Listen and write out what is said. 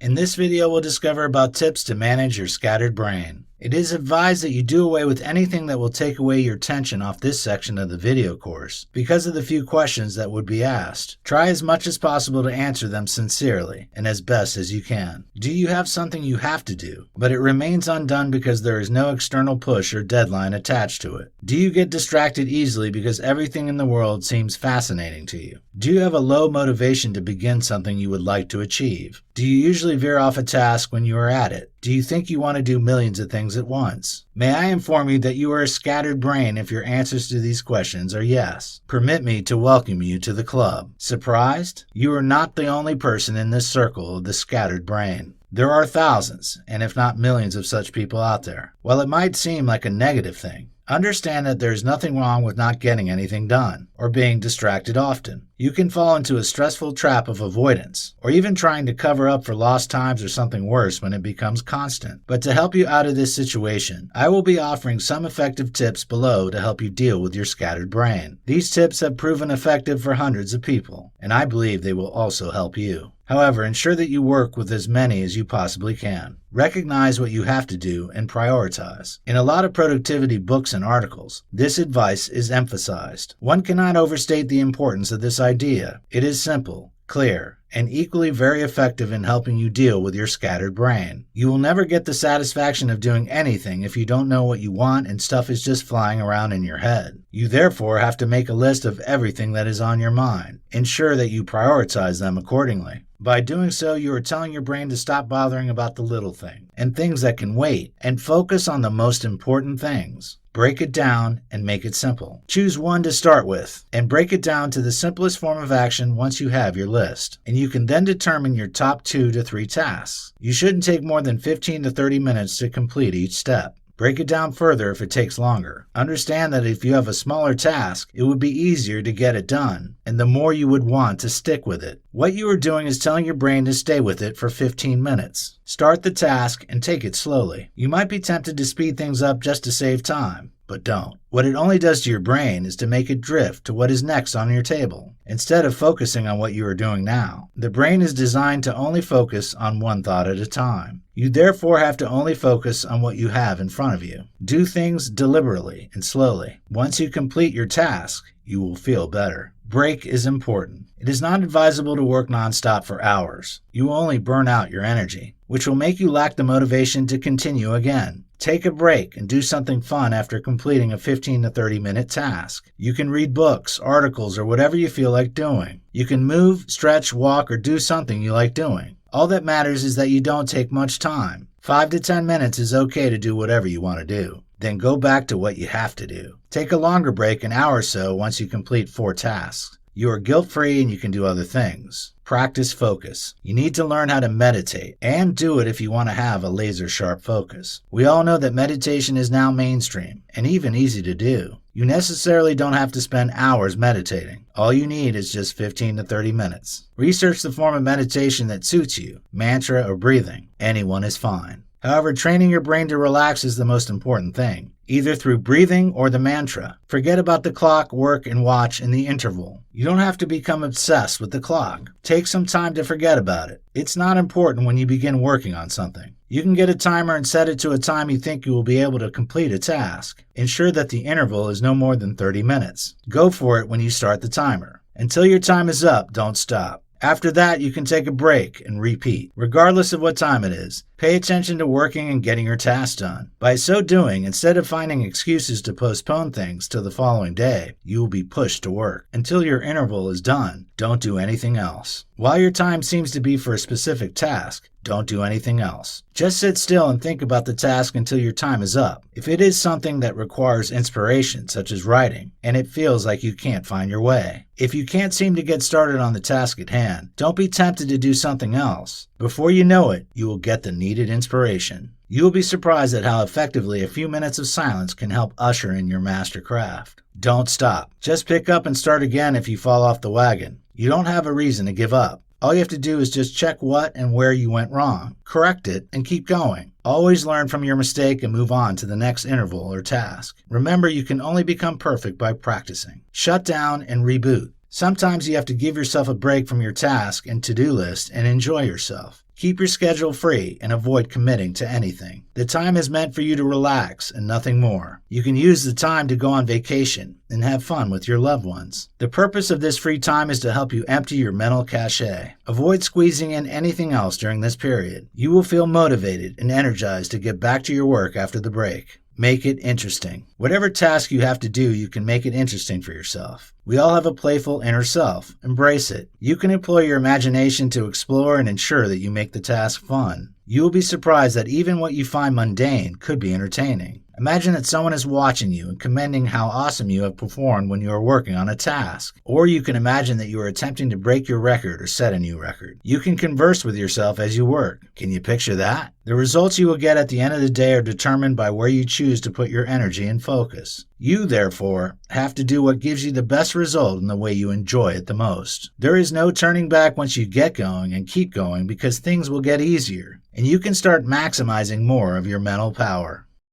In this video, we'll discover about tips to manage your scattered brain. It is advised that you do away with anything that will take away your attention off this section of the video course because of the few questions that would be asked. Try as much as possible to answer them sincerely and as best as you can. Do you have something you have to do, but it remains undone because there is no external push or deadline attached to it? Do you get distracted easily because everything in the world seems fascinating to you? Do you have a low motivation to begin something you would like to achieve? Do you usually veer off a task when you are at it? Do you think you want to do millions of things at once? May I inform you that you are a scattered brain if your answers to these questions are yes. Permit me to welcome you to the club. Surprised? You are not the only person in this circle of the scattered brain. There are thousands, and if not millions of such people out there. While it might seem like a negative thing, understand that there is nothing wrong with not getting anything done or being distracted often. You can fall into a stressful trap of avoidance or even trying to cover up for lost times or something worse when it becomes constant. But to help you out of this situation, I will be offering some effective tips below to help you deal with your scattered brain. These tips have proven effective for hundreds of people, and I believe they will also help you. However, ensure that you work with as many as you possibly can. Recognize what you have to do and prioritize. In a lot of productivity books and articles, this advice is emphasized. One cannot overstate the importance of this idea. It is simple, clear, and equally very effective in helping you deal with your scattered brain. You will never get the satisfaction of doing anything if you don't know what you want and stuff is just flying around in your head. You therefore have to make a list of everything that is on your mind. Ensure that you prioritize them accordingly. By doing so, you are telling your brain to stop bothering about the little thing and things that can wait and focus on the most important things. Break it down and make it simple. Choose one to start with and break it down to the simplest form of action once you have your list. And you can then determine your top 2 to 3 tasks. You shouldn't take more than 15 to 30 minutes to complete each step. Break it down further if it takes longer. Understand that if you have a smaller task, it would be easier to get it done, and the more you would want to stick with it. What you are doing is telling your brain to stay with it for 15 minutes. Start the task and take it slowly. You might be tempted to speed things up just to save time, but don't. What it only does to your brain is to make it drift to what is next on your table, instead of focusing on what you are doing now. The brain is designed to only focus on one thought at a time. You therefore have to only focus on what you have in front of you. Do things deliberately and slowly. Once you complete your task, you will feel better. Break is important. It is not advisable to work nonstop for hours. You will only burn out your energy, which will make you lack the motivation to continue again. Take a break and do something fun after completing a 15 to 30 minute task. You can read books, articles, or whatever you feel like doing. You can move, stretch, walk, or do something you like doing. All that matters is that you don't take much time. 5 to 10 minutes is okay to do whatever you want to do. Then go back to what you have to do. Take a longer break, an hour or so, once you complete 4 tasks. You are guilt-free and you can do other things. Practice focus. You need to learn how to meditate and do it if you want to have a laser-sharp focus. We all know that meditation is now mainstream and even easy to do. You necessarily don't have to spend hours meditating. All you need is just 15 to 30 minutes. Research the form of meditation that suits you, mantra or breathing. Anyone is fine. However, training your brain to relax is the most important thing, either through breathing or the mantra. Forget about the clock, work, and watch in the interval. You don't have to become obsessed with the clock. Take some time to forget about it. It's not important when you begin working on something. You can get a timer and set it to a time you think you will be able to complete a task. Ensure that the interval is no more than 30 minutes. Go for it when you start the timer. Until your time is up, don't stop. After that, you can take a break and repeat. Regardless of what time it is, pay attention to working and getting your tasks done. By so doing, instead of finding excuses to postpone things till the following day, you will be pushed to work. Until your interval is done, don't do anything else. While your time seems to be for a specific task, don't do anything else. Just sit still and think about the task until your time is up. If it is something that requires inspiration, such as writing, and it feels like you can't find your way. If you can't seem to get started on the task at hand, don't be tempted to do something else. Before you know it, you will get the needed inspiration. You will be surprised at how effectively a few minutes of silence can help usher in your master craft. Don't stop. Just pick up and start again if you fall off the wagon. You don't have a reason to give up. All you have to do is just check what and where you went wrong, correct it, and keep going. Always learn from your mistake and move on to the next interval or task. Remember, you can only become perfect by practicing. Shut down and reboot. Sometimes you have to give yourself a break from your task and to-do list and enjoy yourself. Keep your schedule free and avoid committing to anything. The time is meant for you to relax and nothing more. You can use the time to go on vacation and have fun with your loved ones. The purpose of this free time is to help you empty your mental cache. Avoid squeezing in anything else during this period. You will feel motivated and energized to get back to your work after the break. Make it interesting. Whatever task you have to do, you can make it interesting for yourself. We all have a playful inner self. Embrace it. You can employ your imagination to explore and ensure that you make the task fun. You will be surprised that even what you find mundane could be entertaining. Imagine that someone is watching you and commending how awesome you have performed when you are working on a task. Or you can imagine that you are attempting to break your record or set a new record. You can converse with yourself as you work. Can you picture that? The results you will get at the end of the day are determined by where you choose to put your energy and focus. You, therefore, have to do what gives you the best result in the way you enjoy it the most. There is no turning back once you get going and keep going because things will get easier, and you can start maximizing more of your mental power.